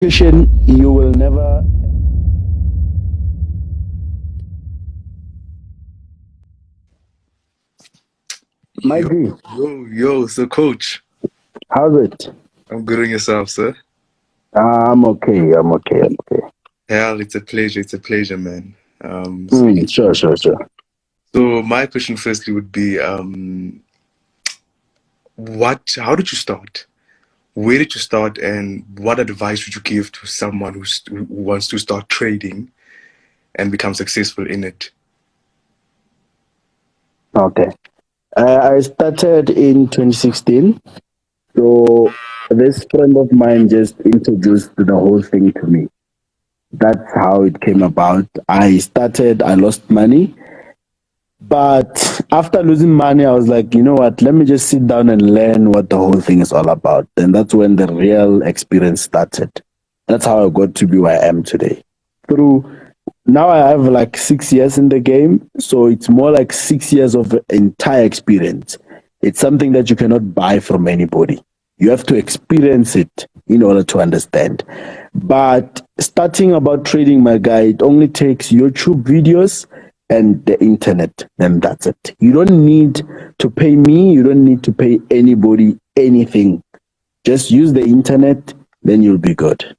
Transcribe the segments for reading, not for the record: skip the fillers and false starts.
education, you will never. My Yo, G, so coach, how's it? I'm good on yourself, sir. I'm okay. I'm okay. I'm okay. Hell, it's a pleasure, man. Speaking. Sure. So my question firstly would be, how did you start? Where did you start, and what advice would you give to someone who wants to start trading and become successful in it? Okay. I started in 2016. So this friend of mine just introduced the whole thing to me. That's how it came about. I lost money. But after losing money, I was like, you know what? Let me just sit down and learn what the whole thing is all about. And that's when the real experience started. That's how I got to be where I am today. Through now, I have like 6 years in the game. So it's more like 6 years of entire experience. It's something that you cannot buy from anybody. You have to experience it in order to understand. But starting about trading, my guy, it only takes YouTube videos and the internet, and that's it. You don't need to pay me, you don't need to pay anybody anything. Just use the internet, then you'll be good.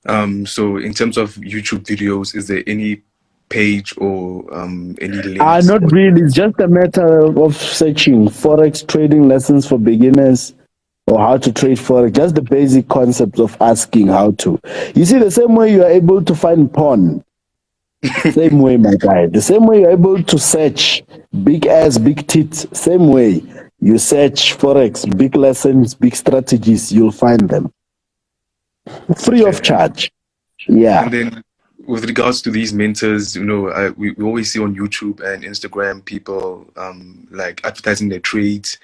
So in terms of YouTube videos, is there any page or any links? Not really. It's just a matter of searching Forex trading lessons for beginners or how to trade Forex. Just the basic concepts of asking how to. You see, the same way you are able to find porn, same way, my guy. The same way you're able to search big ass, big tits, same way you search Forex, big lessons, big strategies, you'll find them free of Okay, charge. and Yeah. then with regards to these mentors, we always see on YouTube and Instagram people like advertising their trades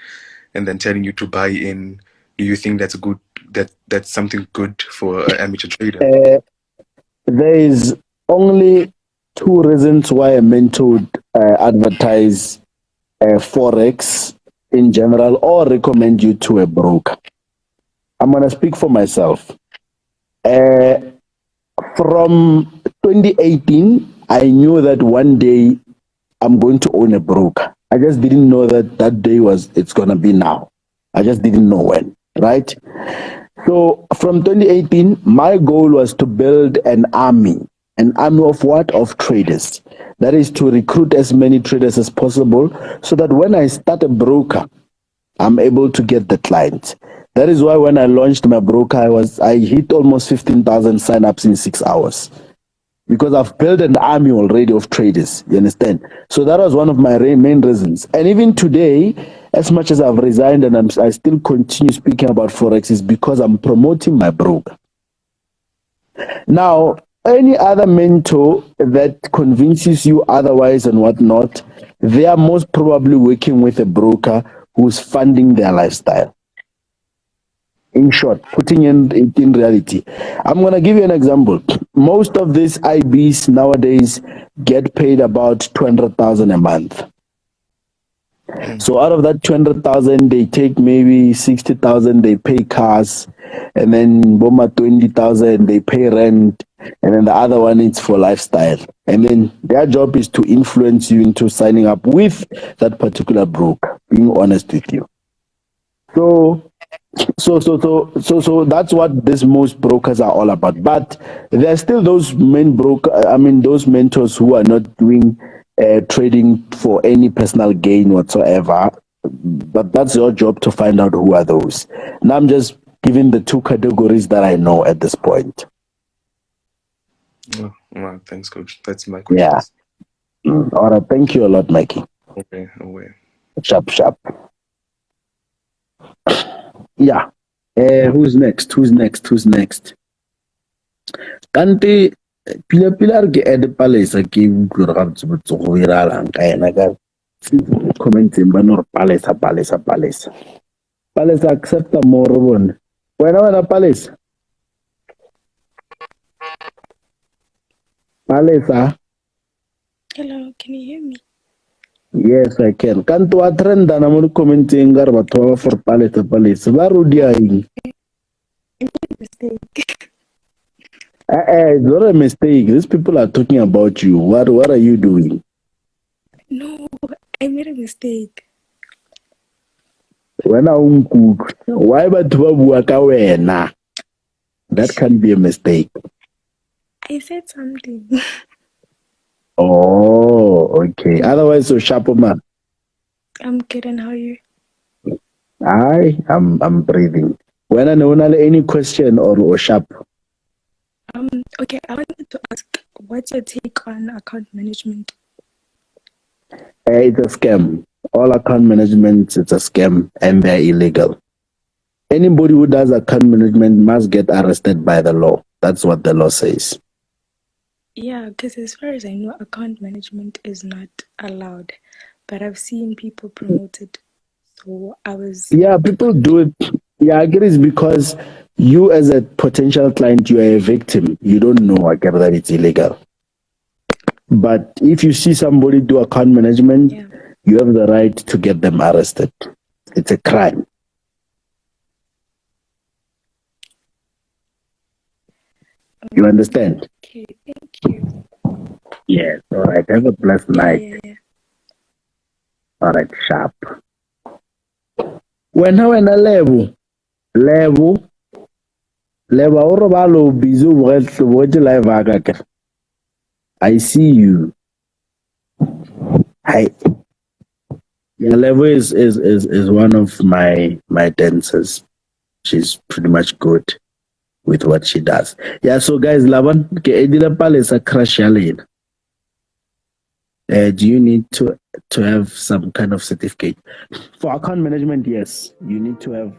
and then telling you to buy in. Do you think that's something good for an amateur trader? Uh, there is only two reasons why a mentor would advertise Forex in general or recommend you to a broker. I'm going to speak for myself. Uh, from 2018, I knew that one day I'm going to own a broker. I just didn't know that that day it's going to be now. I just didn't know when, right? So from 2018, my goal was to build an army. An army of what? Of traders. That is to recruit as many traders as possible so that when I start a broker, I'm able to get the clients. That is why when I launched my broker, I hit almost 15,000 signups in 6 hours because I've built an army already of traders. You understand? So that was one of my main reasons. And even today, as much as I've resigned and I still continue speaking about Forex, is because I'm promoting my broker. Now, any other mentor that convinces you otherwise and whatnot, they are most probably working with a broker who's funding their lifestyle. In short, putting it in reality. I'm going to give you an example. Most of these IBs nowadays get paid about 200,000 a month. So out of that 200,000, they take maybe 60,000, they pay cars, and then Boma 20,000, they pay rent, and then the other one is for lifestyle. And then their job is to influence you into signing up with that particular broker, being honest with you. So that's what these most brokers are all about. But there are still those those mentors who are not doing trading for any personal gain whatsoever. But that's your job to find out who are those. Now I'm just giving the two categories that I know at this point. Oh, wow, thanks, coach. That's my Yeah. questions. All right. Thank you a lot, Mikey. Okay, away. Sharp. Yeah. Who's next? Kanti pila re ke add palesa ke utlwe re ga botse go iralang ka ena ka commenting ba no re palesa accepta more bone wena palesa. Hello, can you hear me? Yes, I can. Kanti wa trenda na mo commenting ga re batho ba for palesa ba rudia eng Mistake. It's not a mistake. These people are talking about you. What are you doing? No, I made a mistake. When I cook, why batho ba bua ka wena? That can be a mistake. I said something. Oh, okay. Otherwise, so sharp man. I'm good, and how are you? I'm breathing. When I know any question or sharp. Okay, I wanted to ask, what's your take on account management? It's a scam. All account management, it's a scam and they're illegal. Anybody who does account management must get arrested by the law. That's what the law says. Yeah, because as far as I know, account management is not allowed, but I've seen people promote it. So I was Yeah, people do it. Yeah, I get it's because you as a potential client, you are a victim. You don't know, I get that it's illegal. But if you see somebody do account management, yeah. you have the right to get them arrested. It's a crime. You understand? Okay, thank you. Yes. All right. Have a blessed Yeah, night. yeah, yeah. All right. Sharp. Wena level o robalo busy bogetse live aga ke. I see you. Hi. Yeah, level is one of my dancers. She's pretty much good with what she does. Yeah, so guys, Laban, ke edile pale sa crush ya lena. Do you need to have some kind of certificate for account management? Yes, you need to have